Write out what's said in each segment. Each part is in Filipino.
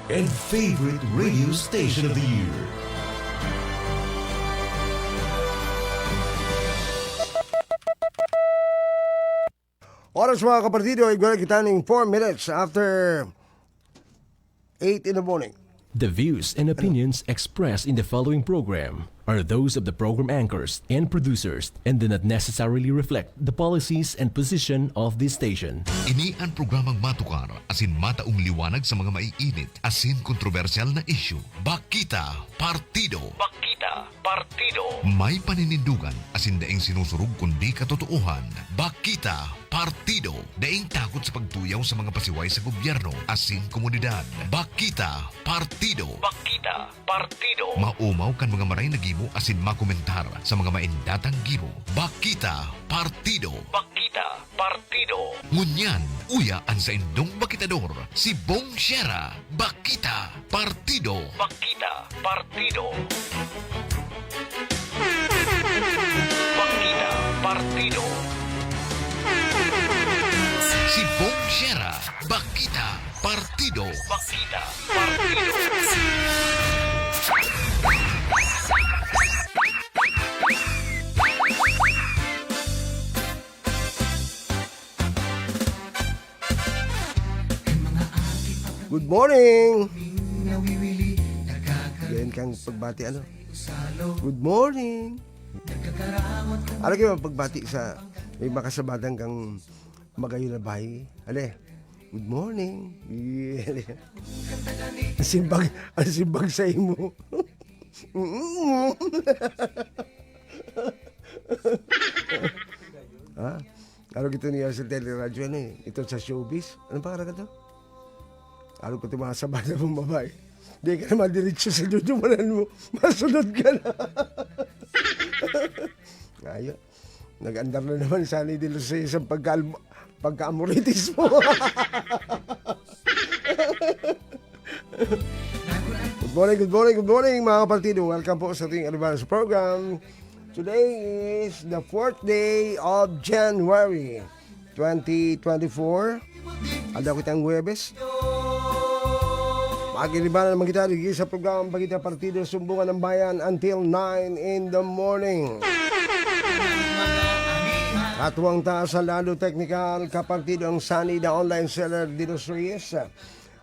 and favorite radio station of the year. Oras mga kapartido ay gula kita ng 4 minutes after 8 in the morning. The views and opinions expressed in the following program are those of the program anchors and producers and do not necessarily reflect the policies and position of this station. Ini ang programang matukar asin mataong liwanag sa mga maiinit asin kontrobersyal na issue. Bakita Partido. Bakita Partido. May paninindugan asin daing sinusurug kundi katotohan. Bakita Partido. Daing takot sa pagtuyaw sa mga pasiway sa gobyerno asin komunidad. Bakita Partido. Bakita Partido. Maumaw kan mga maray na gimo asin makomentar sa mga maindatang gimo. Bakita Partido. Bakita Partido. Ngunyan, uyaan sa indong bakitador, si Bong Sierra. Bakita Partido. Bakita Partido. Bakita Partido. Si Bong Sierra. Bakita Partido. Bakita Partido. Good morning! Ganyan kang pagbati ano? Good morning! Ano kayo pagbati sa may makasabatang kang magayon na bahay? Ale, good morning! Yeah. Asimbag sa imo. Ha? Ano kito niya sa teleradyo ano eh? Ito sa showbiz? Anong pangarap ka to? Ano ko ito mga sabat na mong babae? Hindi ka naman diretso sa jujumanan mo. Masunod ka na. Ngayon, nag-andar na naman sana dito sa isang pagka-amoritis mo. Good morning mga kapatido. Welcome po sa ating advance program. Today is the 4th day of January 2024. Ada ko itang Huwebes. Magkiribanan naman kita sa program Bagita Partido Sumbungan ng Bayan until 9 in the morning. Katuwang taas sa Lalo Technical Kapartido ang Sunny the online seller Dinos Reyes.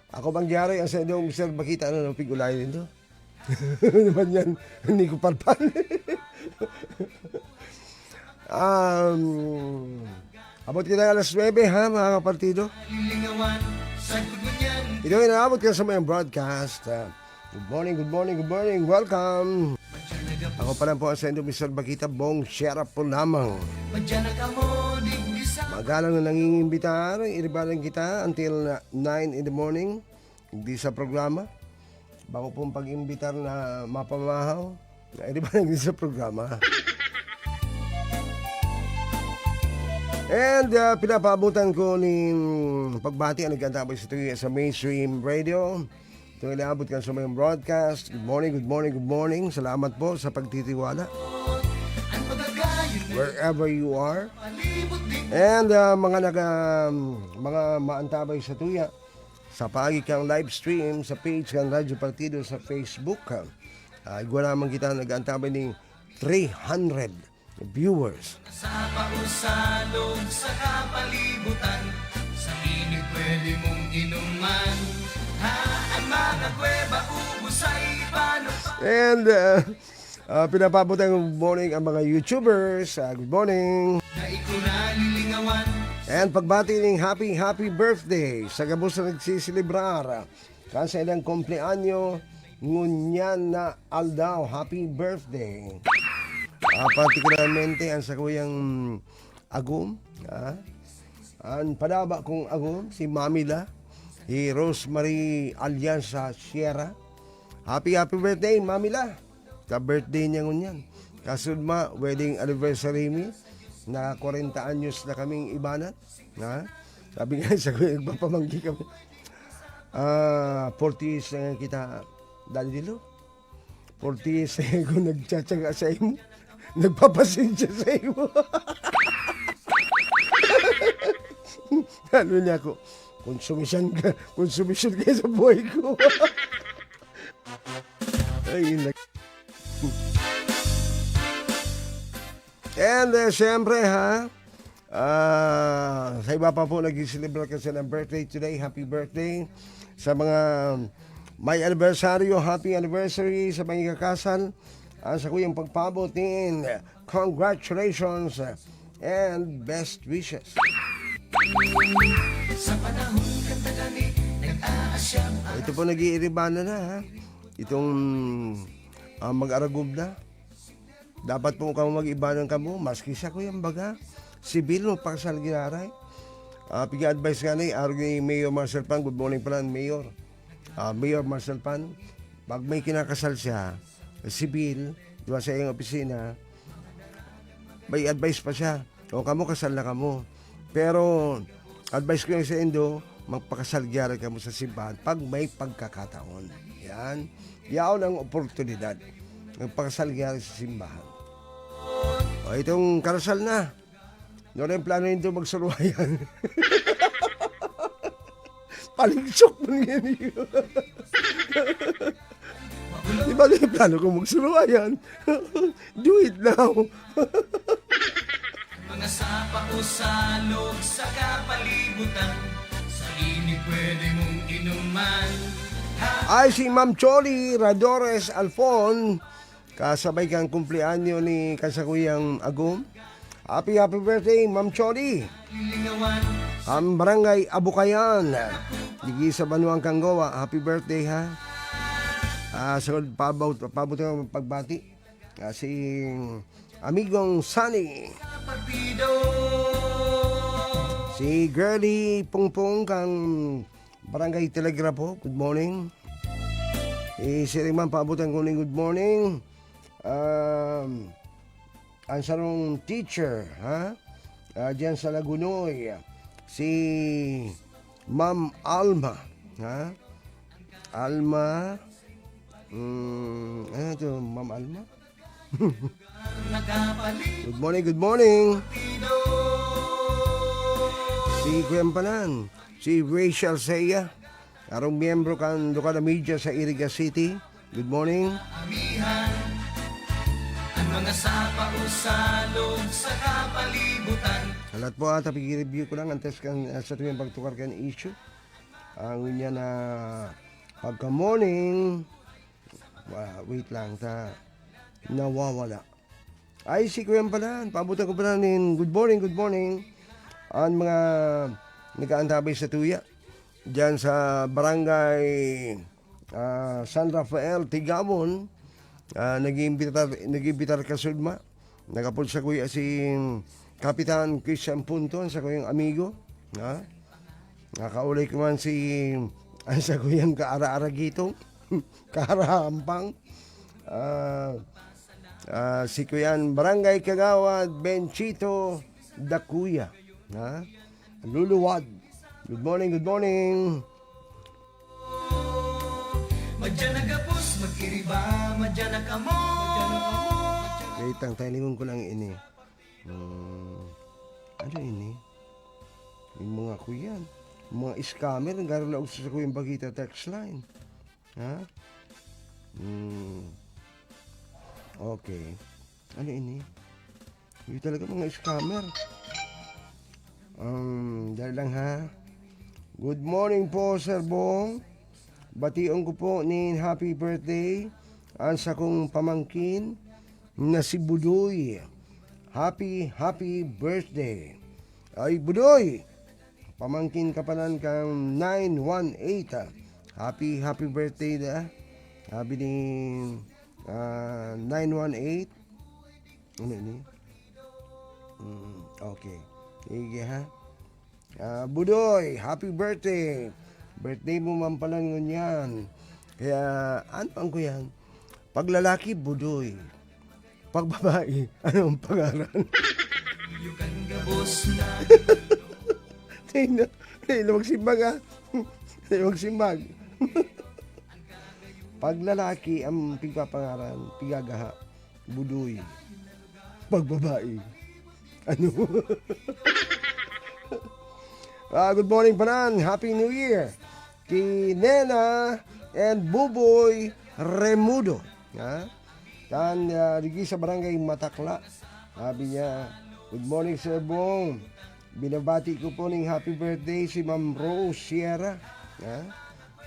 Ako bang gyari ang sa inyong Mr. Bakita ano pigulay nito? Naman yan, hindi ko parpan. Abot kita alas 9 ha mga kapartido. Ito ay naabot ka sa mayang broadcast. Good morning. Welcome. Ako pa lang po ang sa inyo, Mr. Bakita, Bong Sierra po lamang. Magalang na nangingimbitahan, iribalan kita until 9 in the morning. Hindi sa programa. Bago pong pag-imbitar na mapamahaw, iribalan din sa programa. And pinapaabutan ko ng pagbati ang nagkantabay sa mainstream radio. Ito ay naabot ka sa mayong broadcast. Good morning. Salamat po sa pagtitiwala. Wherever you are. And mga maantabay sa tuya, sa paagi kang live stream sa page kang Radyo Partido sa Facebook. Igwa naman kita nag-antabay ng 300 viewers. Sa pausalog sa kapalibutan, sa init pwede mong inuman. Haan mga kweba, ubus ay panupan. And pinapabot ang morning ang mga YouTubers. Good morning. Na ikunalilingawan. And pagbati ng happy birthday sa gabos na nagsisilibrar. Kasi ilang kompleanyo, ngunyan na aldaw. Happy birthday. Particularmente ang sa kuyang Agum, ang padaba kong Agum, si Mamila, si Rosemary Alianza Sierra. Happy birthday, Mamila. Ka-birthday niya ngunyan. Kasunod wedding anniversary mi, na 40 anyos na kaming ibanat. Sabi nga sa kuya, nagpapamanggi kami. 40 years na kita, dali dilo. 40 years na ako nagtsatsaga sa imo. Nagpapasensya sa iyo. Ano niya ako? konsumisyon kayo sa buhay ko. Ay, and siyempre ha, sa iba pa po nag-celebrate kasi ng birthday today. Happy birthday sa mga may anibersaryo, happy anniversary sa mga kakasal. Sa kuyang pagpabutin, congratulations and best wishes. Sa panahon katagani, nag-aasyang Ito po nag-iiribana na ha. Itong mag-aragub na. Dapat po kamo mag-iba ng kamo, maski sa kuyang baga. Sibil mo pakasal ginaray. Piga-advise nga na ni Mayor Marcel Pan. Good morning pala, Mayor. Mayor Marcel Pan, pag may kinakasal siya, sibil, diba sa iyong opisina, may advice pa siya. O kamo, kasal na kamo. Pero, advice ko yung sa Indo, magpakasal gyara kamo sa simbahan pag may pagkakataon. Yan. Yaon ang oportunidad. Magpakasal gyara sa simbahan. O, itong karasal na. Noon yung plano nito magsuruhayan. Palingsok mo yan yun. Di ba yung plano kong magsuruhayan? Do it now. mga sapa o salog sa kapalibutan. Sa init pwede mong inuman. Ay, si Ma'am Choli Radores Alfon, kasabay kang kumpleanyo ni kasakuyang Agum. Happy birthday, Ma'am Choli. Lilingawan, Ang barangay Abukayan. Digi sa Banuang Kanggawa. Happy birthday ha. Sa pabot ng pagbati. Si amigong Sunny. partido. Si Girlie Pungpung kang barangay Telegrapo. Good morning. Si Riman paabutan ko ng good morning. Ang sarong teacher ha. Diyan sa Lagunoy. Si Ma'am Alma. Ha? Alma. Ano ito, Ma'am Alma? Good morning, good morning. Si Kuyampanan. Si Rachel Seya. Arong miyembro kan Lokal na Media sa Iriga City. Good morning. Amihan, ang mga sapa o salog sa kapalibutan. Sa lahat po ata, pag-review ko lang antes kan sa tuwing pagtukar kan issue. Ang niya na pagka-morning, wait lang, nawawala. Ay, si Kuya Palan, paabutan ko pala ng good morning, good morning. Ang mga nag-aantabay sa tuya. Diyan sa barangay San Rafael, Tigawon, nag-imbitar kasudma. Nakapod sa kuya si Kapitan Christian Punton, sa kuyang amigo. Nakaulay ko man si sa kuyang kaara-aragitong, kaarahampang. Si Kuyan Barangay Kagawad, Benchito Dakuya. Luluwad. Good morning, good morning. Madyan nagapos, magkiriba, madyan nakamo. Wait lang, talingon ko lang ini. Ano ini? Yung mga kuyan. Mga scammer, nagkaroon na uso sa kuyang Bagita text line. Ha? Okay. Ano ini? Yung talaga mga scammer. Dahil lang ha. Good morning po, Sir Bong. Bation ko po ni happy birthday ang sa kong pamangkin na si Budoy. Happy birthday. Ay, Budoy! Pamangkin ka palan kang 918. Happy birthday da. Happy ni 918. Ano ini? Okay. Sige ha. Budoy, happy birthday. Birthday mo man pala ngunyan. Kaya, ano ang ko yan? Pag lalaki, Budoy. Pag babae, anong pangalan? Yukan gabos na. Tayo magsimbag ha. Tayo magsimbag. Pag lalaki, ang pigpapangalan, pigagaha, Budoy. Pag babae, ano? Good morning panan. Happy New Year. Kay Nena and Buboy Remudo. Tan digi sa barangay Matakla. Sabi niya, good morning Sir Bong. Binabati ko po ng happy birthday si Ma'am Rose Sierra.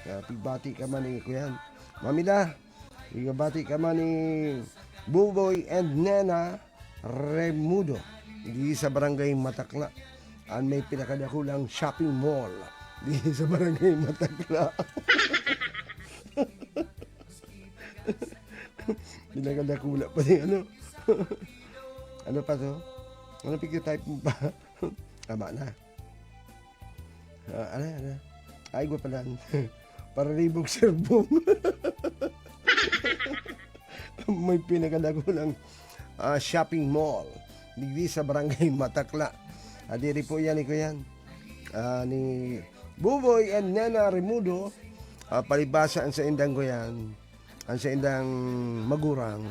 Happy bati ka man ni Kuyan. Mamila, binabati ka man ni Buboy and Nena Remudo. Digi sa barangay Matakla. May pinakadakulang shopping mall. Digi sa barangay Matakla. Pinakadakula pa rin ano. Ano pa to? Ano type mo pa? Tama na. Ano? Ay, gwa pala. Para ribog serbong. May pinakadakulang shopping mall. Digdi sa barangay Matakla. Adiri po yan ko yan. Ni Buboy and Nena Remudo. Palibasa ang sa indang ko yan. Ang sa indang magurang.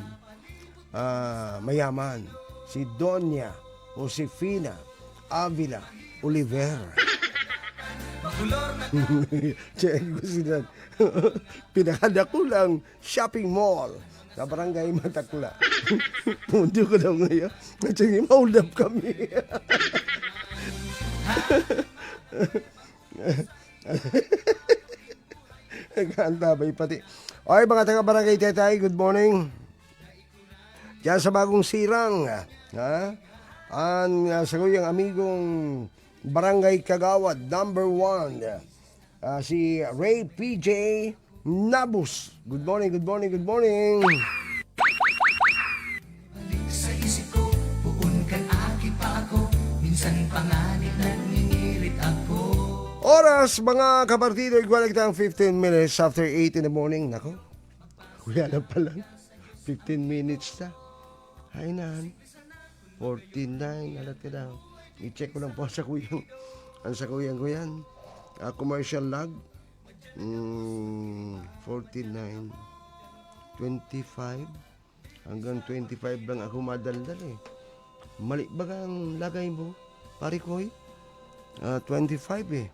Mayaman. Si Donya Josefina Avila Oliver. Check ko sila. Pinakadakulang shopping mall sa barangay Matakla. Punto ko daw ngayon. Sige, ma-hold up kami. Nagkaantabay pati. Okay, mga taga-barangay Tetay, good morning. Diyan sa bagong sirang. Sa kuyang amigong Barangay Kagawad, number 1. Si Ray PJ Nabus. Good morning, good morning, good morning. Sa isip ko, buon kan aki pa ako. Minsan panganib naningirit ako. Oras, mga kapartido, igualik ang 15 minutes after 8 in the morning. Nako, kuya na pa lang. 15 minutes na. Ay na, 49, alat ka daw. I-check ko lang po sa kuyang. Ang sa kuyang ko yan. Commercial log. 49. 25. Hanggang 25 lang ako madaldal eh. Mali ba ang lagay mo? Pare koy? 25 eh.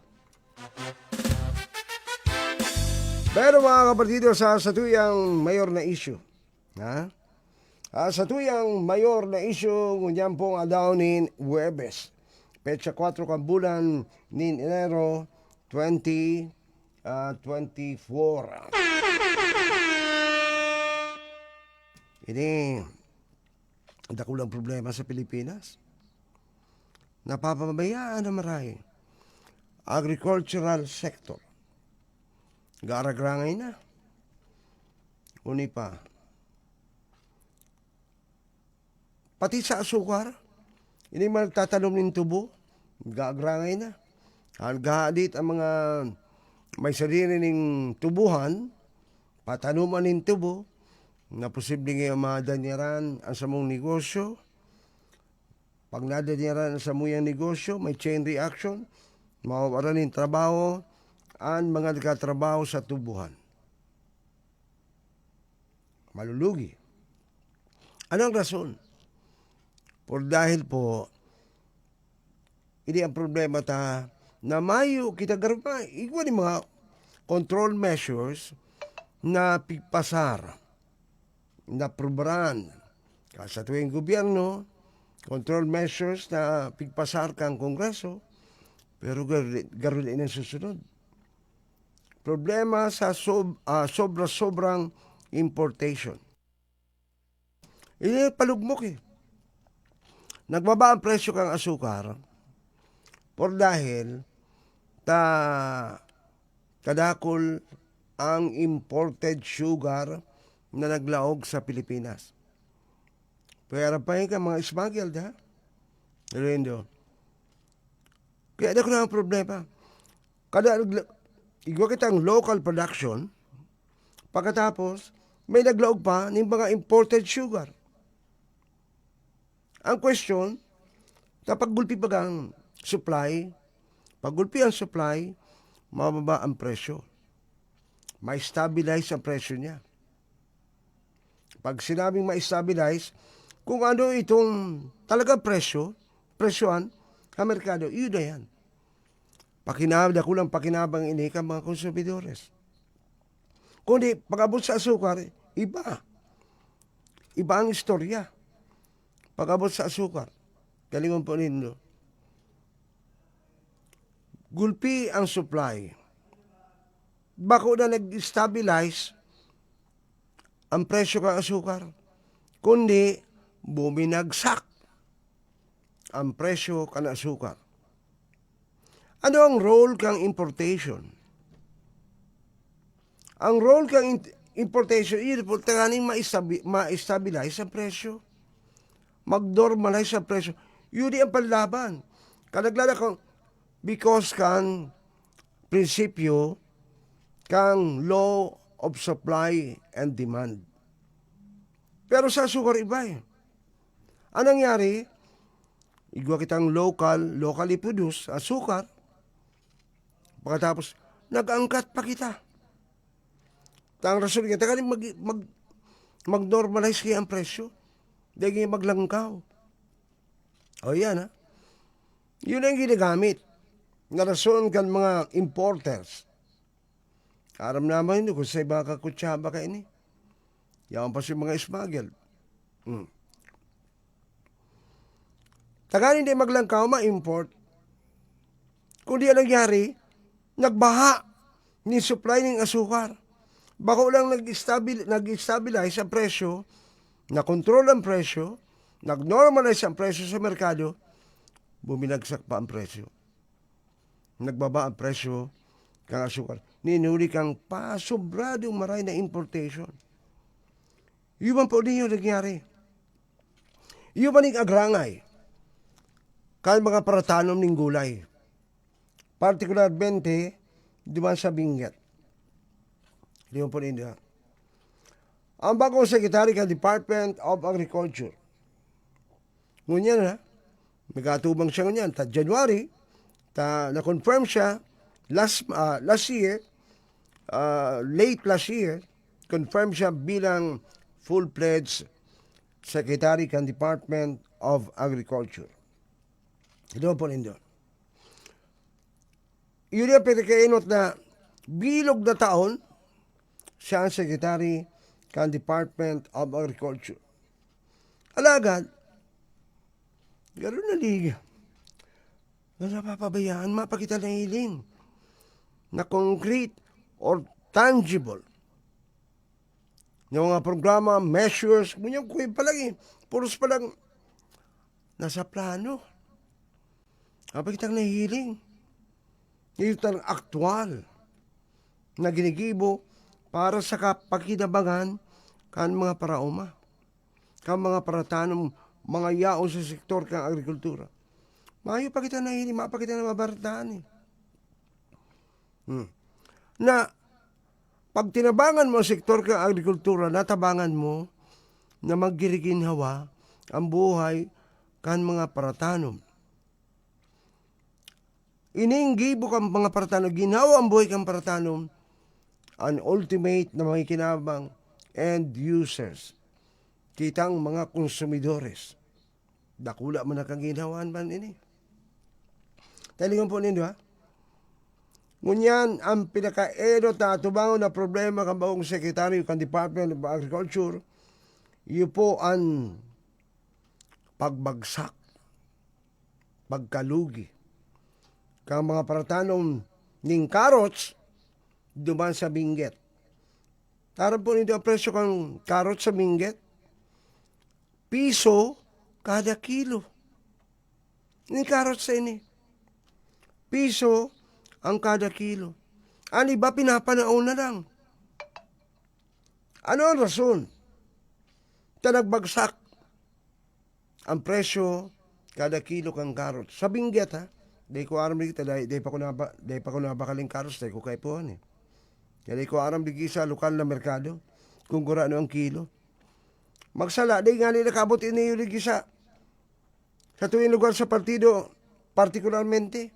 Pero mga kapatido, sa tuyang mayor na issue. Sa tuyang mayor na issue, ngunyan pong adawnin Huwebes. Petsa 4 kang bulan ni Enero 2024. Ini dakulang problema sa Pilipinas. Napapabayaan na marami. Agricultural sector. Garagrangay na. Uni pa. Pati sa asukar, hindi man nagtatanom ng tubo, gagrangay na. Hanggaadit ang mga may sarili ng tubuhan, patanuman ng tubo, na posibleng madanyaran ang samong negosyo. Pag nadanyaran ang samuyang negosyo, may chain reaction, mawawalan ng trabaho, ang mga nagkatrabaho sa tubuhan. Malulugi. Anong rason? Por dahil po, hindi ang problema ta na mayo kita garba, igwa ni mga control measures na pigpasar, na probaran. Sa tuwing gobyerno, control measures na pigpasar kang kongreso, pero garunin ang susunod. Problema sa sobra-sobrang importation. Palugmok eh. Nagbaba ang presyo kang asukar por dahil kadakol ang imported sugar na naglaog sa Pilipinas. Pero pa ka mga smuggled ha? Rindo. Kaya na ko na ang problema. Igwa kitang local production, pagkatapos may naglaog pa ng mga imported sugar. Ang question, kapag gulpi pa ang supply, pag gulpi ang supply, mababa ang presyo. May stabilize ang presyo niya. Pag sinabing may stabilize, kung ano itong talagang presyohan, ang merkado, yun na yan. dakulang pakinabang ini ka mga konsumidores. Kundi pag-abot sa asukar, iba. Iba ang istorya. Pag-abot sa asukar, galingon po ninyo. Gulpi ang supply. Bako na nag-stabilize ang presyo ng asukar. Kundi buminagsak ang presyo ng asukar. Ano ang role kang importation? Ang role kang importation, yun po, takaning ma-stabilize ang presyo. Mag-normalize ang presyo. Yun ang panlaban. Kanaglala kang, because kang prinsipyo, kang law of supply and demand. Pero sa asukar iba eh. Anong nangyari? Igwa kitang locally produced asukar. Pagkatapos, nag-angkat pa kita. Ang rason kita, mag-normalize kaya ang presyo. Dahil maglangkaw. O yan ha. Yun ang ginagamit. Na rason kan mga importers. Aram naman yun kung sa iba kakutsaba ka ini. Yaman pa si mga smuggle. Tagaan hindi maglangkaw, ma-import. Kung di ang nangyari, nagbaha ni supply ng asukar. Bako lang nag-stabilize ang presyo, na-control ang presyo, nag-normalize ang presyo sa merkado, buminagsak pa ang presyo. Nagbaba ang presyo ng asukar. Ninuli kang pasobradong maray na importation. Iyon po din yung nangyari. Iyon ba ning agrangay? Kaya mga paratanom ng gulay. Particular 20, diman sa Benguet. Iyon po din diyan. Ang bagong sekretary ng Department of Agriculture. Ngunyan ha, nagkatubang siya ngunyan. Ta January, na-confirm siya last year, late last year, confirm siya bilang full-fledged Secretary ng Department of Agriculture. Ito po rin doon. Yun yung pinakainot na bilog na taon, siya ang Secretary ng Department of Agriculture. Alagad, gano'n na liga. Wala papabayaan, mapakita ng hiling na concrete or tangible. Yung mga programa, measures, ganyan ko pa lang eh. Puros pa lang nasa plano. Mapakita ng hiling. Ito ang aktual na ginigibo para sa kapakinabangan kan mga parauma, kan mga paratanong, mga yaon sa sektor ng agrikultura. Mayo pa kita na hili, mapakita na mabartaan eh. Na pag tinabangan mo ang sektor ng agrikultura, natabangan mo na maggiriginhawa ang buhay kan mga paratanom. Ininggibo kang mga paratanom, ginawa ang buhay kang paratanom, an ultimate na mga kinabang end users, kitang mga konsumidores. Dakula mo na kang ginawaan man ini. Talingan po ninyo ha. Ngunyan, ang pinaka-edot na tubangon na problema kang baong sekretaryo kang Department of Agriculture, yun po ang pagbagsak, pagkalugi. Kang mga paratanom ning carrots, duman sa Benguet. Tarap po nito ang presyo kang carrots sa Benguet. Piso kada kilo. Ning carrots sa ini. Piso ang kada kilo. Ani ba pinapanaon na lang? Ano ang rason? Nagbagsak ang presyo kada kilo kang carrots. Sa Benguet ha, di ko aram dito, di pa ko nabakaling carrots, di ko kay puhan eh. Kaya ko aram digi sa lokal na merkado, kung kurano ang kilo. Magsala, di nga nila kabot iniyo digi sa tuwing lugar sa partido, partikularmente.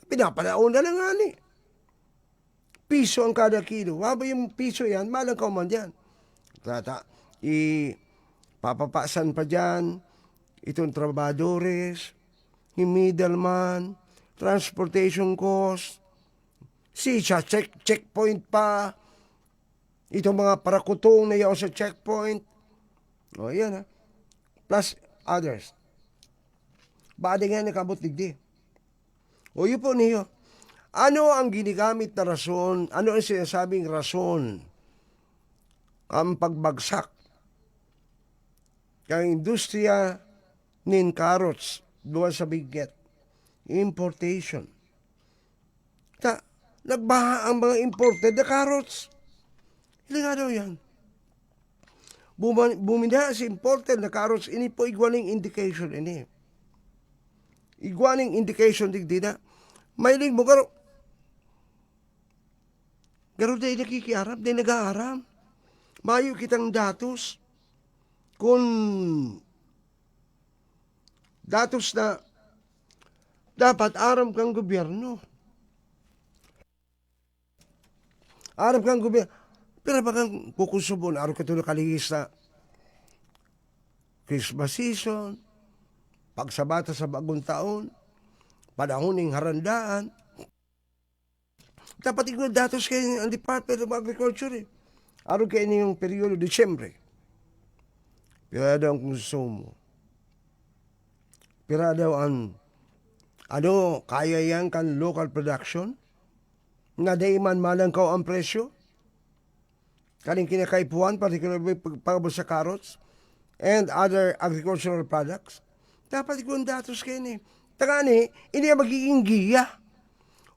Pinapalaon na lang nga ni. Piso ang kada kilo. Waba yung piso yan, malang ka man dyan. Papapasan pa dyan, itong trabadores, yung middleman, transportation cost, sa checkpoint pa, itong mga parakutong na yaw sa checkpoint, o yan ha, plus others. Badi nga nakabot digdi. O yun po niyo, ano ang ginigamit na rason, ano ang sinasabing rason ang pagbagsak ng industriya nin carrots doon sa biget? Importation. Nagbaha ang mga imported na carrots. Hindi nga daw yan. Bumina si imported na carrots, ini po igwaning indication ini. Igwaning indication digdi na mailing mo garo. Garo day nakikiarap, day nag-aaram. Mayo kitang datos. Kung datos na dapat aram kang gobyerno. Aram kang gobyerno. Pero bakang kukusubon, araw katulad kalihis na Christmas season, pagsabata sa bagong taon, panahon ng harandaan. Dapat igno datos kayo ang Department of Agriculture. Araw kayo yung periodo Disyembre. Pira daw ang konsumo. Pira daw ang kaya yan kan local production? Na di man malangkaw ang presyo? Kaning kinakaipuan, particularly pagkabot sa carrots and other agricultural products. Dapat igno datos kayo ni. Tagani, hindi magiging giya.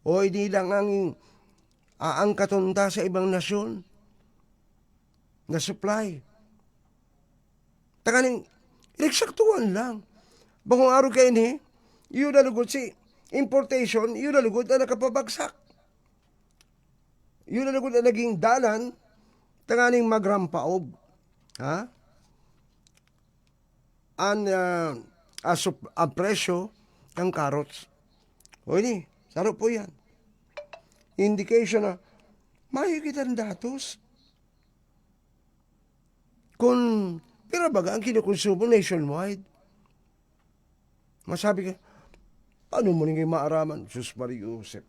O hindi lang ang katunta sa ibang nasyon na supply. Taganing, ineksaktuan lang. Bakong araw kayo ni, yun nalugod si importation, yun nalugod na nakapabagsak. Yun nalugod na naging dalan, taganing magrampaob. Ha? Ang presyo ng carrots. O ini, saro po yan. Indication na makikita ng datos. Kung pira baga ang kinukonsumo nationwide. Masabi ka, paano mo nang maaraman? Sus Mario Josep.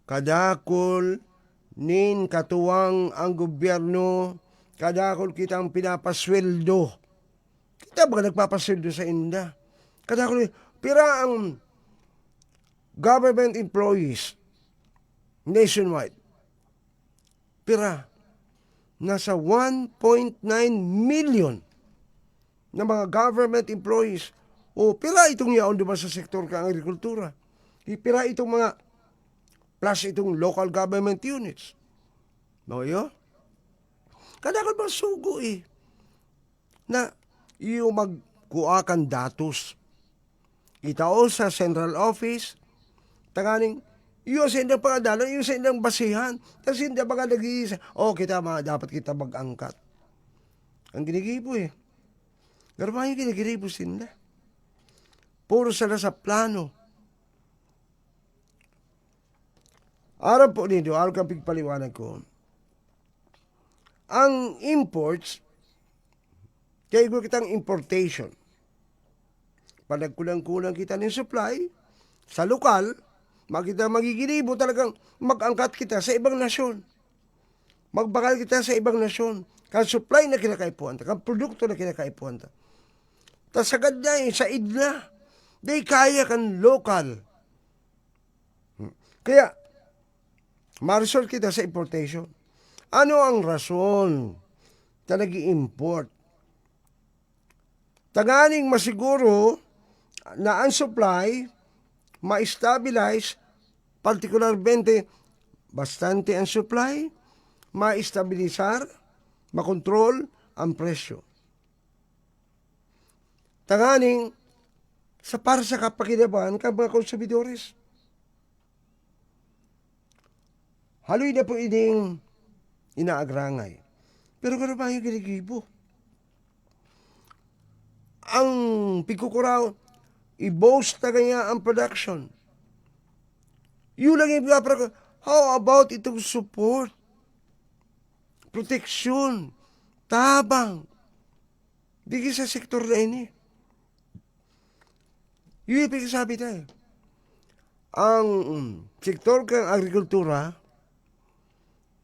Kadakol nin katuwang ang gobyerno, kadakol kitang pinapasweldo. Kita ba nagpapasweldo sa inda? Kadakol, pira ang government employees nationwide. Pira, nasa 1.9 million na mga government employees. O pira itong yaon diba sa sektor ka agrikultura. Pira itong mga plus itong local government units. No, yo? Kadakol ba sugo na iyo magkuakan datos. Itao sa central office, tanganing, iyo sa indang pangadalan, iyo sa indang basihan, tapos hindi ba nga nag-iisa, kita dapat kita mag-angkat. Ang ginigibo Garba yung ginigibo sila. Puro sila sa plano. Araw po nito, araw kang pigpaliwanag ko. Ang imports, kaya ko kitang importation. Pag nagkulang-kulang kita ng supply, sa lokal, makita magigilibo talagang mag-angkat kita sa ibang nasyon. Magbakal kita sa ibang nasyon. Kan supply na kinakaipuan ta, kan produkto na kinakaipuan ta. Tas sagad na sa idna, di kaya kan local. Kaya, ma-resort kita sa importation. Ano ang rason na nag-i-import? Taganing masiguro na ang supply ma-stabilize, particularmente bastante ang supply, ma-stabilizar, makontrol ang presyo. Tanganing sa para sa kapakinabangan ka mga konsumidores. Haloy na po ining inaagrangay. Pero kano ba yung ginigibo? Ang pigkukuraw, i-boast na kanya ang production. Yun lang yung para how about itong support? Proteksyon, tabang. Di sa sektor na ini. Yun yung pagkasabi tayo. ang sektor kang agrikultura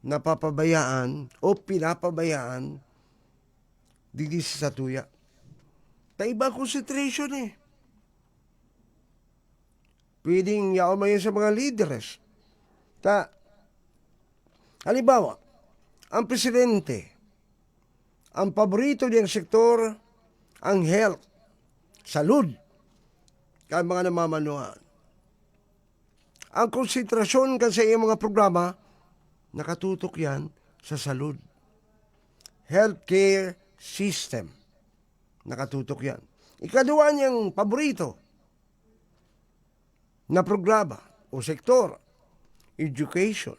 napapabayaan o pinapabayaan dito sa tuya. Iba concentration eh. Pwedeng yaon sa mga leaders. Halimbawa, ang presidente, ang paborito niyang sektor, ang health, salud, kaya mga namamanuan. Ang konsentrasyon kan sa iyong mga programa, nakatutok yan sa salud. Healthcare system. Nakatutok yan. Ikaduwa niyang paborito na programa o sektor, education.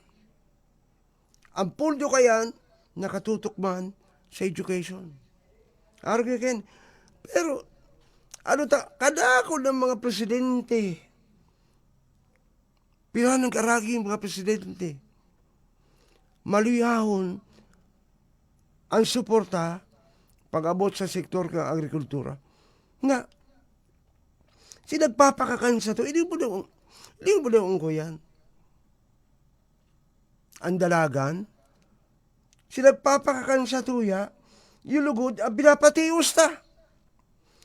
Ang pundo kayan, nakatutok man sa education. Pero, kada ako ng mga presidente, ng karagi mga presidente, maluyahon ang suporta pag-abot sa sektor ng agrikultura. Nga, sinagpapakakan sa to, hindi mo daw ko yan. Ang dalagan, sinagpapakakan sa tuya, yung lugod ang pinapatius ta.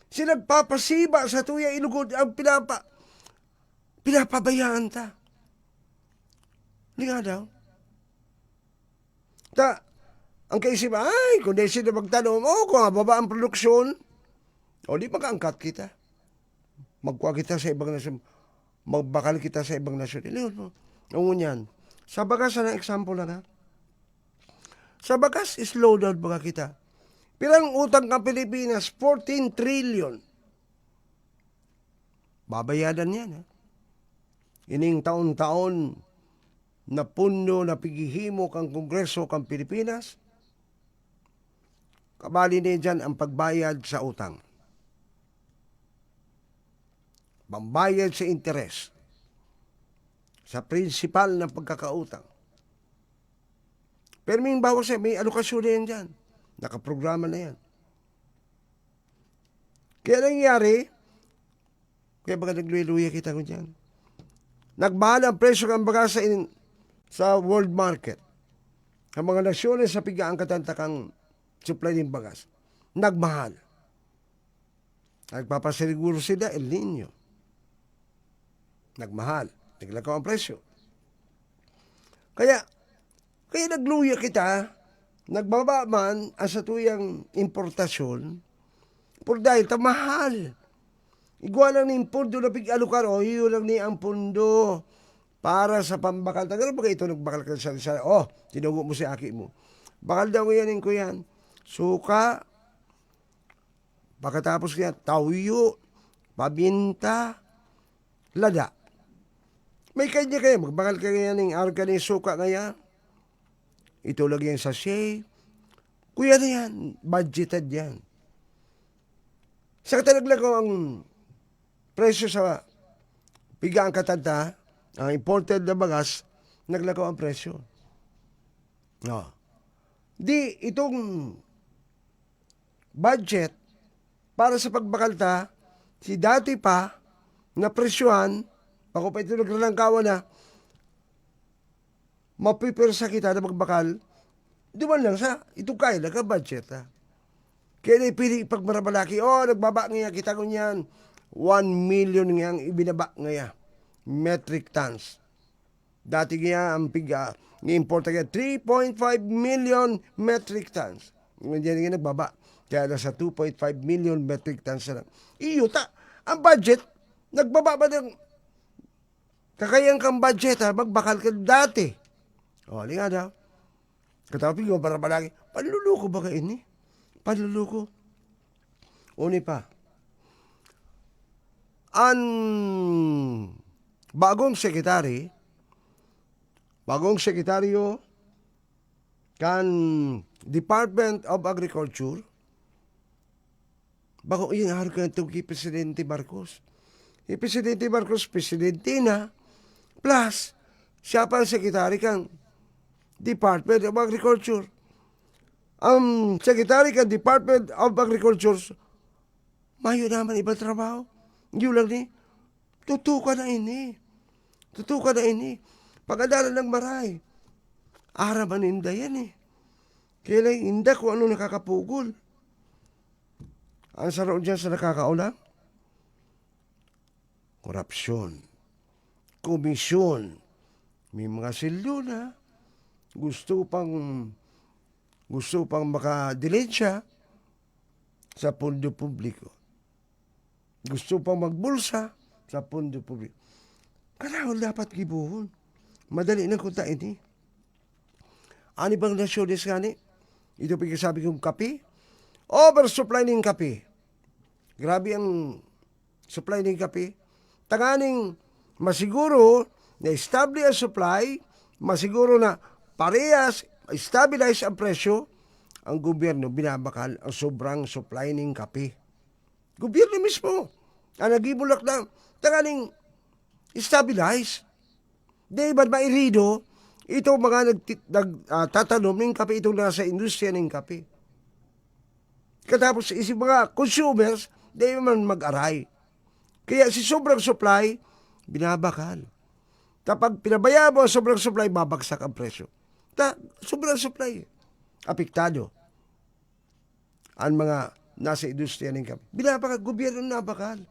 Sinagpapasiba sa tuya, ilugod ang pinapabayaan ta. Hindi nga daw. Ang kaisip, kung di sila magtanong, kung baba ang produksyon, di magkaangkat kita. Magkuha kita sa ibang nasyon. Magbakal kita sa ibang nasyon. Ang yan. Sa bagas na example na. Sa bagas, slow down baga kita. Pirang utang ka Pilipinas, 14 trillion. Babayadan yan. Ining taon-taon na pundo na pigihimo kang Kongreso kang Pilipinas, kabali na dyan ang pagbayad sa utang. Pambayad sa interes. Sa prinsipal na pagkakautang. Pero may bawas may alokasyon na yan dyan. Nakaprograma na yan. Kaya nangyari, kaya baka nagluya-luya kita ko dyan. Nagmahal ang presyo ng bagas sa world market. Ang mga nasyones sa pigaan katantakang supply ng bagas. Nagmahal. Nagpapasiguro sila El Nino. Nagmahal. Naglakaw ang presyo. Kaya nagluya kita, nagbaba man ang sa tuyang importasyon, por dahil tamahal. Igual lang ni pundo na pig-alukar, yun lang ni ang pundo para sa pambakal. Tagalo ba ito nagbakal ka sa tinugo mo si aki mo. Bakal daw yanin ko yan. Suka, pagkatapos kaya, tawyo, pabinta, lada. May kanya kayo, magbakal ka kaya ng arga ng suka kaya. Ito lang yung sachet. Kuya na yan, budgeted yan. Sa katalaglag ko ang presyo sa pigang katanta, ang imported na bagas, naglakaw ang presyo. Di itong budget para sa pagbakalta, si dati pa na presyuhan, ako pa ito naglalangkawa na, mapipirsa kita na magbakal, duman lang sa, ito kaya nagka-budget Kaya na pili pagmarabalaki, nagbaba nga kita ko niyan, 1 million nga ang ibinaba nga metric tons. Dati nga ang i-import nga 3.5 million metric tons. Ngayon nga nagbaba. Kaya nasa 2.5 million metric tons na lang. Iyuta, ang budget, nagbaba ba ng kakayang kang budget magbakal ka dati. Di nga daw. Katapig mo para palagi, panluluko ba ka ini? Panluluko. Uni pa. Ang bagong sekretaryo kan Department of Agriculture, bago yung harap ka ito kay Presidente Marcos. Presidente Marcos, Presidente na, plus, siya pa ang sekretary kang Department of Agriculture. Ang sekretary kang Department of Agriculture, mayo naman ibang trabaho. Yung lang ni, tutukan na ini. Tutukan na ini. Pag-adalan ng maray. Araman inda yan eh. Kaya lang inda kung ano nakakapugol. Ang sarap dyan sa nakakaulang? Korupsyon. Komisyon. May mga silyo na gusto pang makadilensya sa pondo publiko. Gusto pang magbulsa sa pondo publiko. Karahol dapat gibuhon. Madali na kunta ini. Ano bang nasyones gani? Ito pagkasabi kong kape. Oversupply ng kape. Grabe ang supply ng kape. Tanganing masiguro na stable ang supply, masiguro na parehas, stabilize ang presyo, ang gobyerno binabakal ang sobrang supply ng kape. Gobyerno mismo. Ang nagibulak na tanganing stabilize. Di ba mairido, ito mga nagtatanom ng kape, itong nasa industriya ng kape. Katapos isip mga consumers, di man mag-aray. Kaya si sobrang supply, binabakal. Kapag pinabaya mo ang sobrang supply, babagsak ang presyo. Sobrang supply, apektado. Ang mga nasa industriya ng kape. Binabakal, gobyerno nabakal.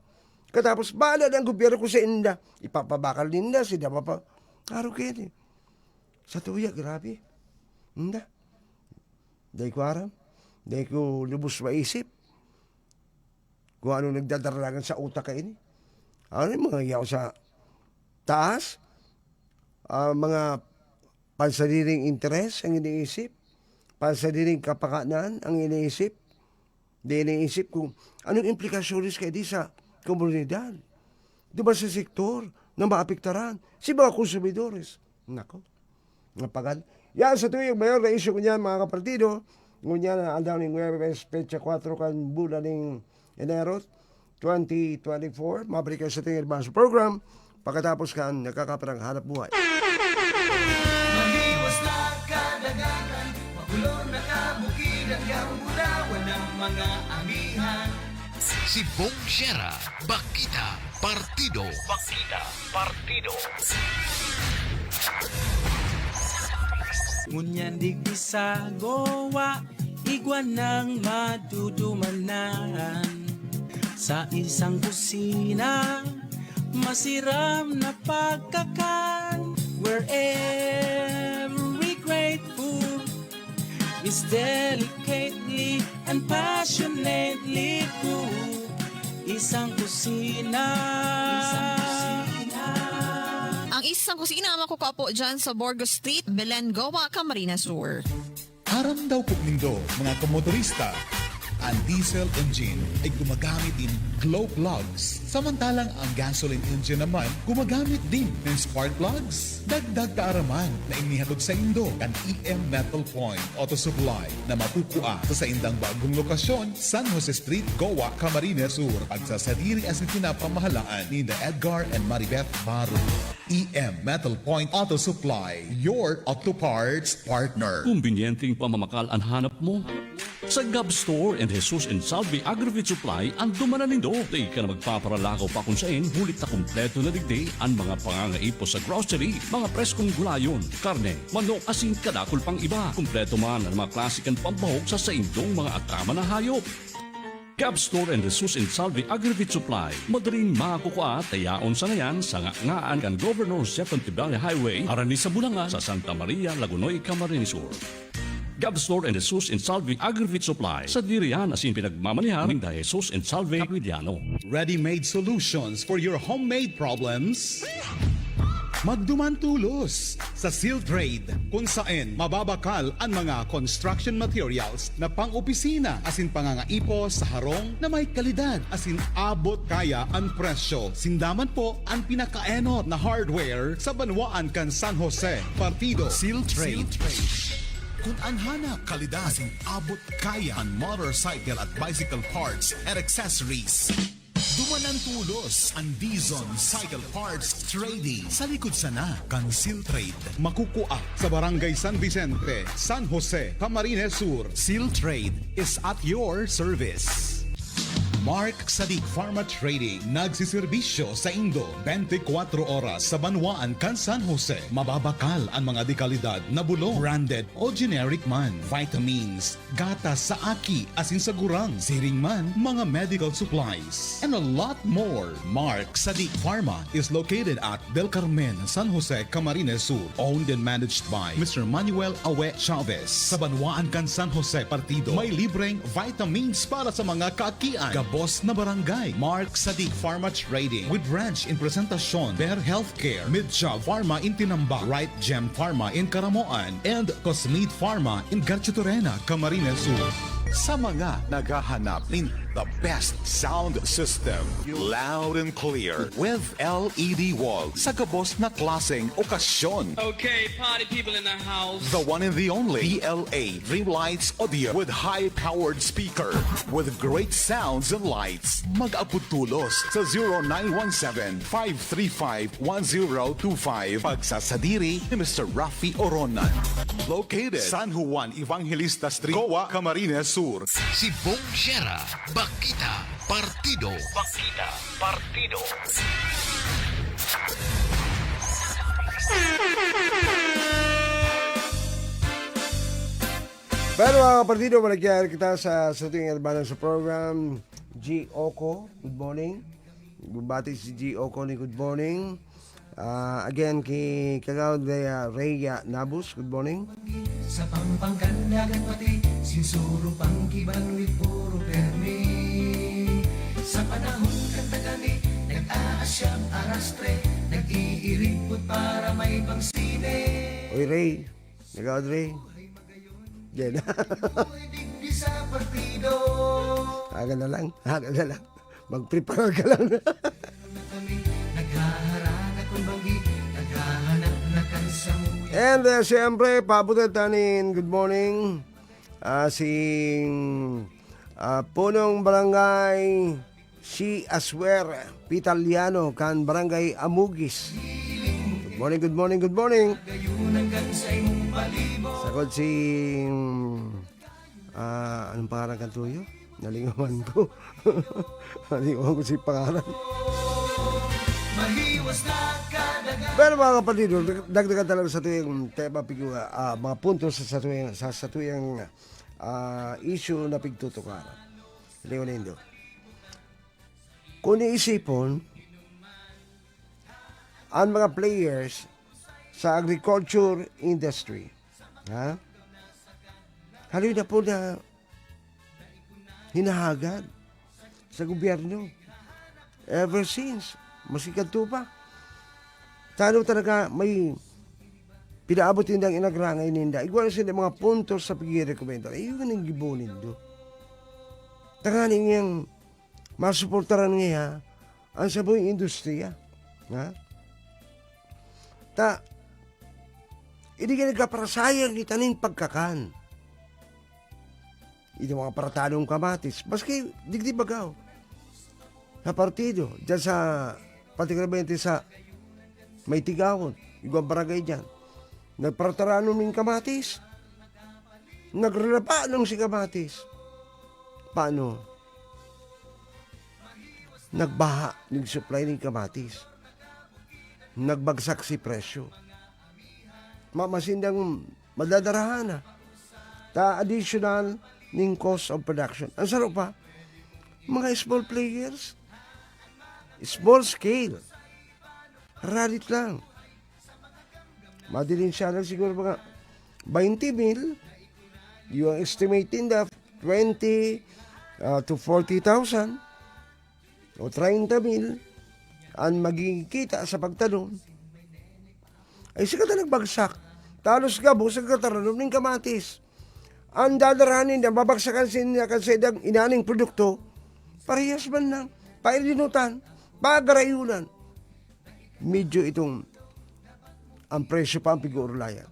Katapos, bahala ng gobyerno kung sa inda. Ipapabakal ninda, sila pa. Araw kaya sa tuya, grabe. Hindi. Dahil ko aram. Dahil ko lubos maisip. Kung ano nagdadaragan sa utak ka ini. Ano yung mga yaw sa taas? Mga pansariling interes ang iniisip. Pansariling kapakanan ang iniisip. Di iniisip kung anong implikasyonis kayo di sa komunidad. Di ba sa sektor na maapektaran? Si mga konsumidores. Nako. Napagal. Yan sa tuwing mayor na isyo ko niyan mga kapartido. Ngunyan na aldaw ng Huwebes, Pecha 4 kan bulan ng Enero 2024. Mabalik sa tuwing advance program. Pagkatapos kan nakakaparang hanap buhay. Mahiwas na kadaganan, magulo na kabukiran, gambulawan ng mga amihan. Si Bong Sierra, Bakita Partido. Bakita Partido. Ngunyan di sa gowa, igwan ng madudumanan. Sa isang kusina, masiram na pagkakan. Where every great food is delicately and passionately cooked. Isang kusina. Ang isang kusina makukapo dyan sa Borgo Street, Belen, Goa, Camarines Sur. Aram daw po nindo, mga kamotorista, ang diesel engine ay gumagamit din glow plugs. Samantalang ang gasoline engine naman gumagamit din ng spark plugs. Dagdag kaaraman na inihatod sa indo kan EM Metal Point Auto Supply na mapupua sa indang bagong lokasyon, San Jose Street, Goa, Camarines Sur. Pagsasadiri as pinapamahalaan ni Edgar and Maribeth Baru. EM Metal Point Auto Supply, your auto parts partner. Kumbinyenteng pamamakal ang hanap mo. Sa Gab Store and Jesus and Salvi Agri-Feed Supply ang dumanan nindo. Di ka na magpaparalakaw pa kung saan hulit na kumpleto na digdi ang mga pangangaipo sa grocery, mga preskong gulayon, karne, manok, asin, kadakol pang iba. Kumpleto man ang mga klasikan pampahok sa saindong mga atama na hayop. Gab Store and Jesus and Salvi Agri-Feed Supply. Madaling makakukuha tayaon sa ngayan sa ngaan kan Governor Stephen Tibali Highway arani sa Bulanga sa Santa Maria, Lagunoy, Camarines Sur. Gab Store and Jesus and Salvi Agri-Feed Supply. Sa diriyan asin pinagmamanihan ng Jesus and Salvi Capidiano. Ready-made solutions for your homemade problems? Magduman tulos sa Seal Trade kung saan mababakal ang mga construction materials na pang-opisina asin pangangaipo sa harong na may kalidad asin abot kaya ang presyo. Sindaman po ang pinakaenot na hardware sa banwaan kan San Jose. Partido Seal Trade. Kung anhana kalidad asin abot kaya ang motorcycle at bicycle parts and accessories. Dumanan tulos ang Dizon Cycle Parts Trading sa likod sana kan Seal Trade. Makukua sa Barangay San Vicente, San Jose, Camarines Sur. Seal Trade is at your service. Mark Sadiq Pharma Trading nagsiservisyo sa Indo 24 oras sa Banwaan, San Jose. Mababakal ang mga dekalidad na bulong, branded o generic man, vitamins, gatas sa aki, asin sa gurang, siring man, mga medical supplies, and a lot more. Mark Sadiq Pharma is located at Del Carmen, San Jose, Camarines Sur. Owned and managed by Mr. Manuel Awe Chavez. Sa Banwaan, San Jose Partido, may libreng vitamins para sa mga kakian. Gabos na barangay. Mark Sadiq Pharma Trading with branch in Presentacion, Bear Healthcare, Midja Pharma in Tinamba, Right Gem Pharma in Caramoan, and Cosmead Pharma in Garchitorena, Camarines Sur. Sa mga naghahanap ng the best sound system, loud and clear with LED wall sa gabos na klaseng okasyon. Okay, party people in the house. The one and the only DLA Dreamlights Audio with high-powered speaker with great sounds and lights. Mag-aputulos sa 0917-535-1025 pagsasadiri ni Mr. Rafi Oronan. Located San Juan Evangelista Street, Goa, Camarines Sur. Si Bong Sierra, Bakita Partido. Bakita Partido. Pero mga kapatido, malagyan kita sa tuwing albanan sa program. G. Oko, good morning. Bubati si G. Oko ni good morning. Again, kay Kagawad Rhea Nabus, good morning. Sa pampangkandagan pati, sinsuro pang kibanglit puro permi. Sa panahon kanta kami, nag-aasyam arastre, nag-iiripot para may pangsine. Oy, Ray. Kagawad Ray. Yan. Digdi sa partido. Hagan na lang. Mag-prepare ka lang. Naghaharang akong banggi, naghahanap na kansamuyan. And siyempre, pabutatanin, good morning. Si Punong Barangay si Aswer Pitaliano kan Barangay Amugis. Good morning. Sakot si anong pangalan kan tuyo? Nalingawan ko. Nalingawan ko si pangalan. Pero mga kapatid, dagdagan talaga sa tuwing tema mga puntos sa tuwing issue na pigtutukaran. Leonindo. Kung iisipon, ang mga players sa agriculture industry, haloy na po na hinahagad sa gobyerno ever since. Masikanto pa. Tano talaga may pinaabot nindang inagrangay ninda. Igual sila mga puntos sa pag-i-recommenda. Yung ganang gibunin do. Tanganin niyang masuportaran niya ang saboy industriya. Hindi ka nagkaparasayang itanin pagkakan. Ito mga paratanong kamatis. Maski digdi bagaw. Na partido. Diyan sa, particularmente sa may tigawon. Igwang barangay dyan. Nagparatarano ng kamatis. Nagrelapa ng si kamatis. Paano? Nagbaha ng supply ng kamatis. Nagbagsak si presyo. Masindang madadarahan na. Additional ng cost of production. Ang sarap pa, mga small players, small scale, rarit lang. Madilim siya lang siguro mga 20 mil, yung estimating na 20 to 40,000 o 30 mil ang magkikita sa pagtanong ay siya ka nagbagsak. Talos gabo sa kataranong ng kamatis. Ang dadarahanin na babagsakan siya kasi inaning produkto, parehas man lang, pailinutan, pagarayunan. Medyo itong ang presyo pa ang pig-uurlayan.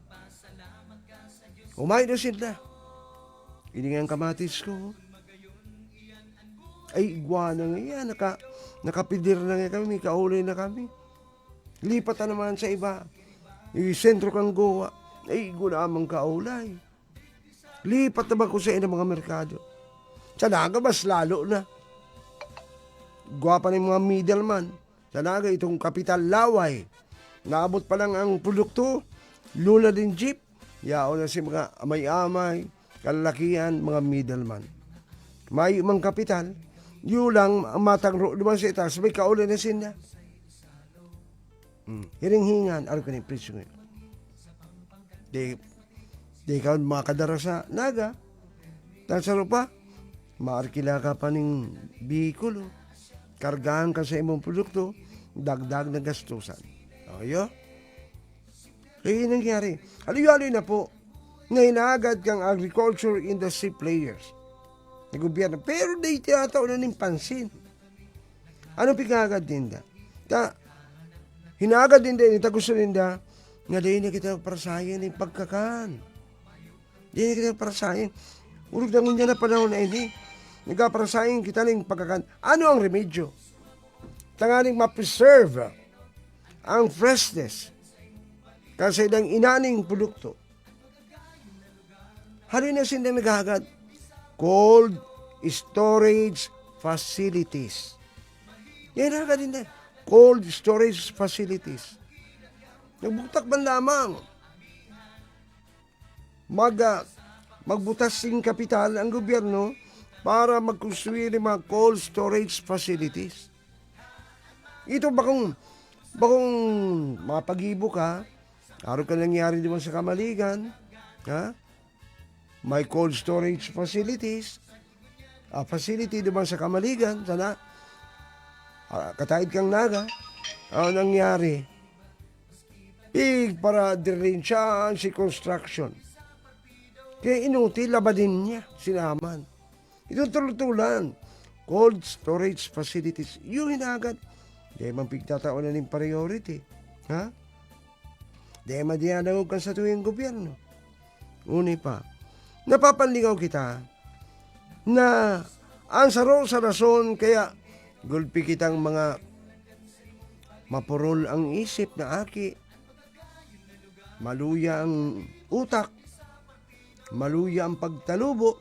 Umay na sila. Ini nga ang kamatis ko. Ay, iguana nga yan. Nakapidir na nga kami, kaulay na kami. Lipat na naman sa iba. Sentro kang Goa. Ay, gunamang kaulay. Lipat naman ko sa inang mga merkado. Sa naga, mas lalo na. gwapa ng mga middleman. Sa naga, itong kapital laway. Naabot pa lang ang produkto, lula din jeep. Yao na si mga amay-amay, kalalakihan, mga middleman. May mang kapital, yun lang ang matang naman sa itaas, may kaulan na sinda. Hiring-hingan, ano ka ng presyo ngayon? Di ka mga kadara sa naga. Tansaro pa, maarkila ka pa ng bikulo. Kargahan ka sa imong produkto, dagdag na gastusan. Okay? Kaya nangyari. Hali-hali na po, na hinagad kang agriculture industry players ng gobyerno. Pero di tiyataw na ng pansin. Ano pigagad din da? Hinagad din da, gusto din da, nga di na kita parasayan ng pagkakan. Di na kita parasayan. Urog na ngunya na panahon na ini. Nagkaparasayan kita ng pagkakan. Ano ang remedyo? Tanganing ma-preserve ang freshness kasi ng inaning produkto. Hari na sila naghagad cold storage facilities. Yan agad din na. Cold storage facilities. Nagbuktak man lamang. Magbutas ng kapital ang gobyerno para magkonstruir ng mga cold storage facilities. Ito bakong mapag-ibo ka, araw ka nangyari naman sa Kamaligan, ha? May cold storage facilities, facility naman sa Kamaligan, sana, katahid kang naga, ano nangyari? Para dirensyaan si construction. Kaya inutil, labadin niya, sinaman. Ito tulutulan, cold storage facilities, yung hinagad. Di man pigtatao na ng priority. Ha? Di man diyanagog ka sa tuwing gobyerno. Uni pa, napapanlingaw kita na ang sa rason kaya gulpi kitang mga mapurol ang isip na aki. Maluya ang utak. Maluya ang pagtalubo.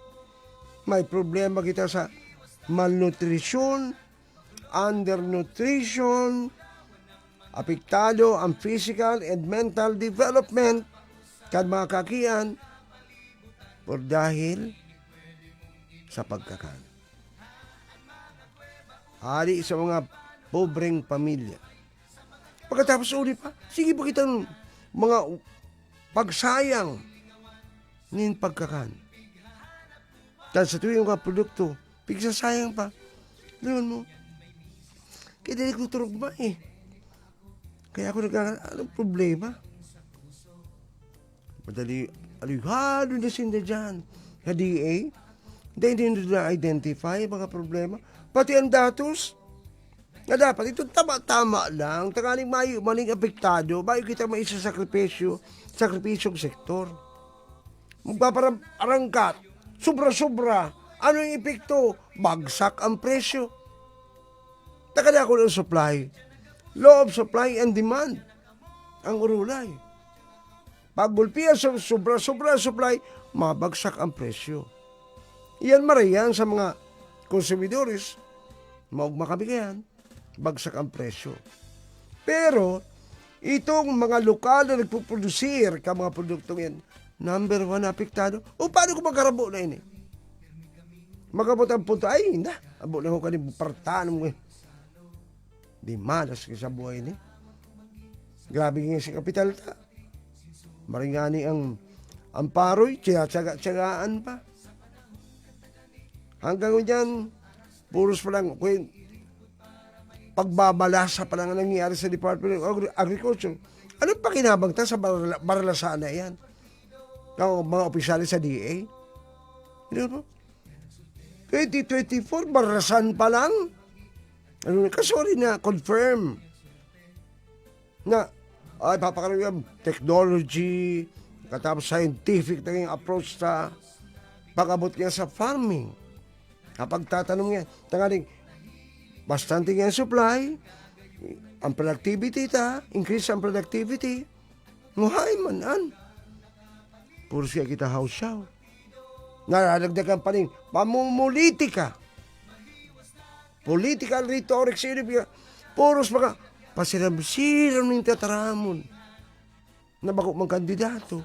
May problema kita sa malnutrition, undernutrition, apektado ang physical and mental development kad mga kakian por dahil sa pagkakan. Hari sa mga pobreng pamilya. Pagkatapos uli pa, sige pa kitang mga pagsayang nin pagkakan. Dahil sa tuwing mga produkto, pigsasayang pa. Laman mo, kaya dili ko turog ba eh. Kaya ako anong problema? Madali, alihado na sinda dyan. Na DA, hindi na-identify mga problema. Pati ang datos, na dapat ito tama-tama lang. Tangaling maling apektado, bayo kita maisa sakripisyong sektor. Magpaparangkat, sobra-sobra, ano yung epekto? Bagsak ang presyo. Takada ko ng supply. Law of supply and demand. Ang urulay. Pag gulpiya sa sobra-sobra supply, mabagsak ang presyo. Iyan marayan sa mga konsumidores. Maugmakabigayan, bagsak ang presyo. Pero, itong mga lokal na nagpuprodusir ka mga produktong yan, number one apektado. O paano kung magkarabo na ini? Magabot ang punto, ay, hindi. Abo na ko kanil partaan mo eh. Di malas ka sa buhay ni. Grabe nga si kapital ta. Maringani ang paroy, tsagaan pa. Hanggang dyan, puros pa lang, pagbabalasa pa lang ang nangyayari sa Department of Agriculture. Anong pakinabang ta sa baralasaan na yan? Ng mga opisyali sa DA? Hindi mo? 2024, barasan pa lang. Sorry na, confirm. Na, ay, papakaroon technology, katapos scientific na yung approach sa pag-abot niya sa farming. Kapag tatanong niya, tangaling, bastante nga supply, ang productivity increase ang productivity, nguhay manan. Puro siya kita hausyaw. Nalalagdagan pa rin, pamumulitika. political rhetoric sa inyo, puros mga pasiram-siram ng tataramon na bako mang kandidato.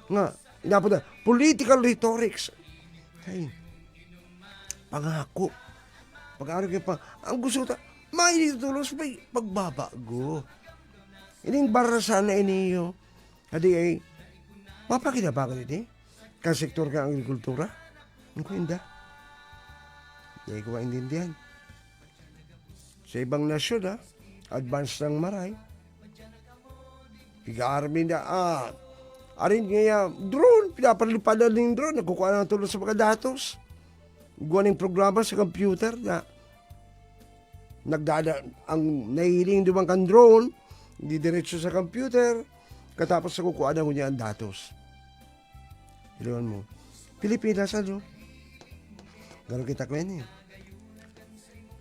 Nga, inapod na, political rhetorics. Ay, pangako. Pag-aaral kayo pa, ang gusto ta, may tulos, may pagbabago. Ining barasan na iniyo, hadi ay, mapakinabagan ito kan sektor ka ang agrikultura. Ang kuinda. Hindi ko maintindihan. Sa ibang nasyon, advance ng maray. Piga-army na, arin nga, drone, pinapalipadan ng drone, nagkukuha ng tulong sa mga datos. Gawa ng programa sa computer na ang nahiling dumang kan drone, hindi diretso sa computer, katapos sa kukuha ng niya ang datos. Iluan mo. Pilipinas, Gano'n kita ko yan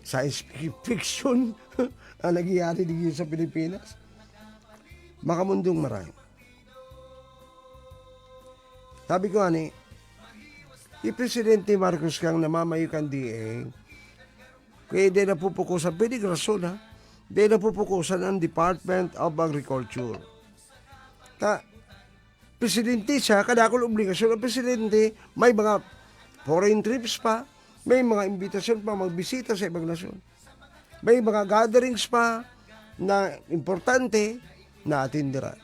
Science fiction ang nagyayari dito sa Pilipinas. Makamundong marami. Sabi ko, Presidente Marcos kang namamayukan DA, kaya di na pupukusan, pwede rason di na pupukusan ang Department of Agriculture. Presidente siya, kadakol obligasyon ng Presidente, may mga foreign trips pa, may mga imbitasyon pa magbisita sa ibang nasyon. May mga gatherings pa na importante na atindera.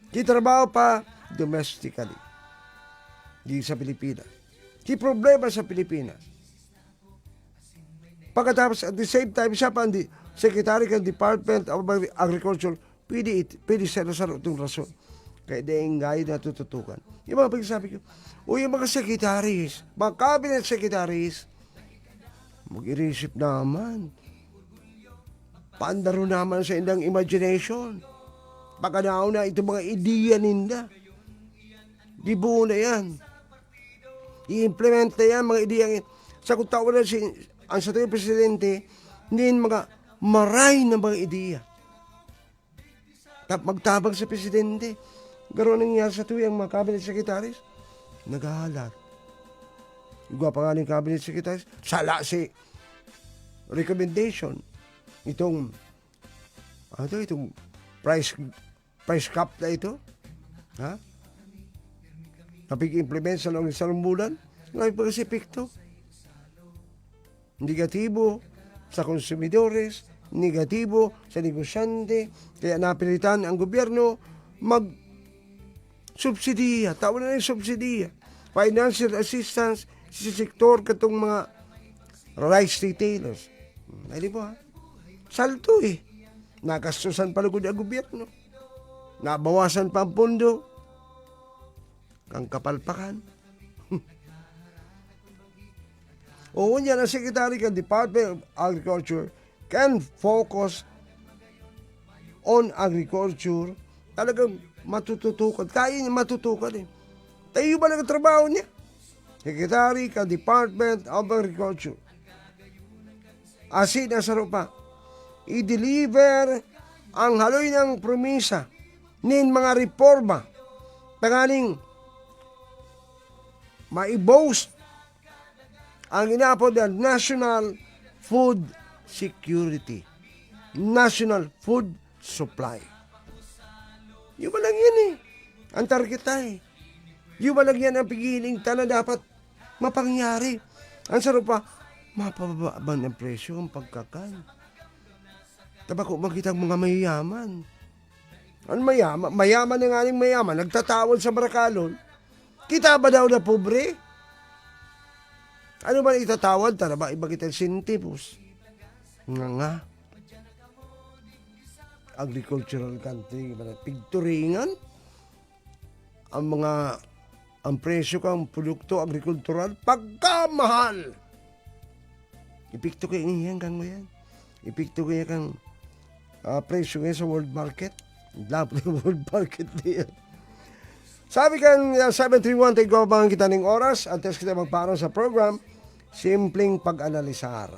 Kitrabaho pa domestically. Di sa Pilipinas. Di problema sa Pilipinas. Pagkatapos, at the same time, siya pa ang Secretary ng Department of Agriculture, pwede sa itong rason. Kaya dahil ngayon natututukan. Yung mga pagsasabi ko, yung mga secretaries, mga cabinet secretaries, mag-i-receive naman. Pandaro naman sa indang imagination. Pagkanaw na itong mga ideya ninda. Di buo na yan. I-implement na yan, mga ideya. Sa kung tao na ang sa tuwing presidente, hindi mga maray na mga ideya. Magtabang sa presidente. Gano'n nangyayari sa tuwing ang mga cabinet secretaries. Naghahalat. Igwa pa nga ng cabinet secretaries. Sala si recommendation. Itong price cap na ito. Napig-implement sa noong isang bulan. Ngayon pa kasi epekto. Negatibo sa konsumidores, negatibo sa negosyante. Kaya napilitan ang gobyerno subsidiya, tawag na yung subsidiya, financial assistance sa sektor katong mga rice retailers. Ay di po salto nakastusan palugod ang gobyerno, nabawasan pa ang pondo, kang kapalpakan. Oo niya ang Secretary ng Department of Agriculture can focus on agriculture, talagang matututukan. Kaya niya matutukan Tayo ba lang ang trabaho niya? Secretary ka Department of Agriculture. Asin na sa rupa. I-deliver ang haloy ng promisa nin mga reforma. Pangaling ma-boast ang inapod ng National Food Security. National Food Supply. Yung lang yan ang target yung lang yan ang pigiling na dapat mapangyari. Ang sarap pa, mapababa ng presyo ang pagkakan. Tabako makita ang mga mayayaman. Ano mayaman? Mayaman na nga ng mayaman. Nagtatawad sa Barakalon. Kita ba daw na pobre? Ano ba itatawad? Tara ba iba kitang sintipos? Nga. Agricultural country, pigturingan ang presyo kang produkto agrikultural pagkamahal. Ipikto kayo niyan kang mo yan. Ipikto kayo kang presyo ngayon sa world market. Labo ng world market niyan. Sabi kang 731, tayo ko bang kita ng oras at test kita magparang sa program, simpleng pag-analisar.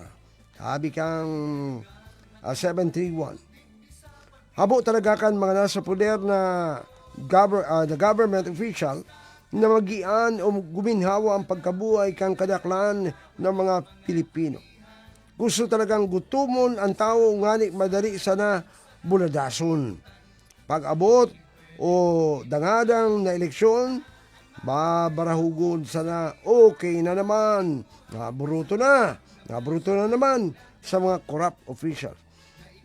Sabi kang 731. Habo talaga kan mga nasa poder na the government official na magian o guminhawa ang pagkabuhay kang kadaklan ng mga Pilipino. Gusto talagang gutumon ang tao ngani madali sana buladason. Pag-abot o dangadang na eleksyon, babarahugon sana okay na naman. Naburuto na naman sa mga corrupt officials.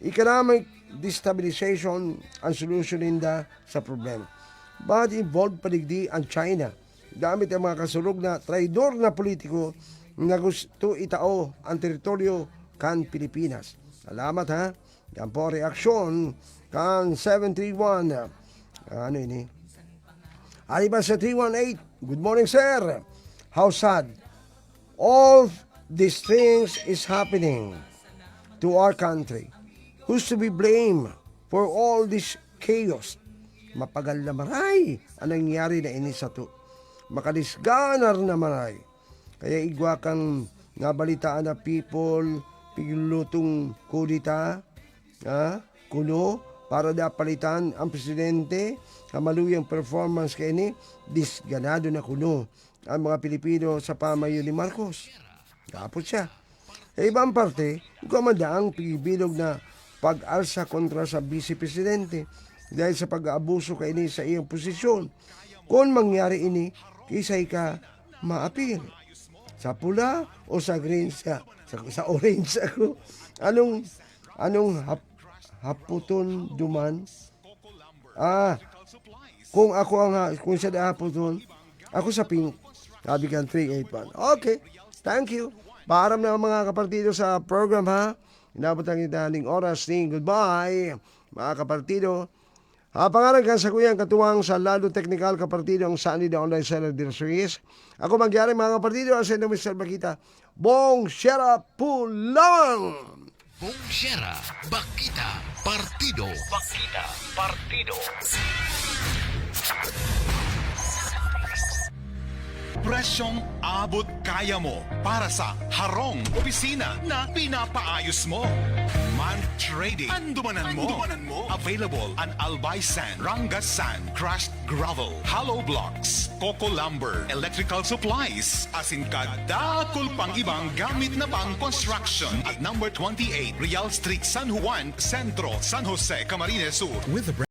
Economic destabilization ang solusyonin sa problema. But involved paligdi ang China gamit ang mga kasulog na traidor na politiko na gusto itao ang teritoryo kan Pilipinas. Salamat ha. Yan po reaksyon kan 731. Ano ini? Aliban sa 318. Good morning, sir. How sad. All these things is happening to our country. Who's to be blamed for all this chaos? Mapagal na maray ang nangyari na ini sa to. Makalisganar na maray. Kaya igwa kang nabalitaan na people, piglutong kudita, kuno, para da palitan ang presidente, kamaluyang performance kay ni, disganado na kuno ang mga Pilipino sa pamayo ni Marcos. Kapot siya. Sa ibang parte, kumanda ang pigibilog na pag-alsa kontra sa vice-presidente dahil sa pag-aabuso kay ni sa iyong posisyon. Kung mangyari ini, kisay ka maapil. Sa pula o sa green sa orange ako. Anong haputon duman? Kung siya na haputon, ako sa pink. Sabi kan 381. Okay, thank you. Paaram na mga kapartido sa program ha. Inabot ang itahaning oras ning goodbye, mga kapartido. Pangalan kan sa kuyang katuwang sa Lalo Technical Kapartido ang Sunny the Online Seller Series. Ako magyari mga kapartido, ang sendo Mr. Bakita. Bong Shera Pulang! Bong Shera, Bakita, Partido. Bakita, Partido. Presyong abot kaya mo para sa harong opisina na pinapaayos mo. Man Trading. Andumanan mo. Available an Albay Sand, Rangas Sand, Crushed Gravel, Hollow Blocks, Coco Lumber, Electrical Supplies, asin kadakol pang ibang gamit na pang construction at number 28 Real Street, San Juan, Centro, San Jose, Camarines Sur. With the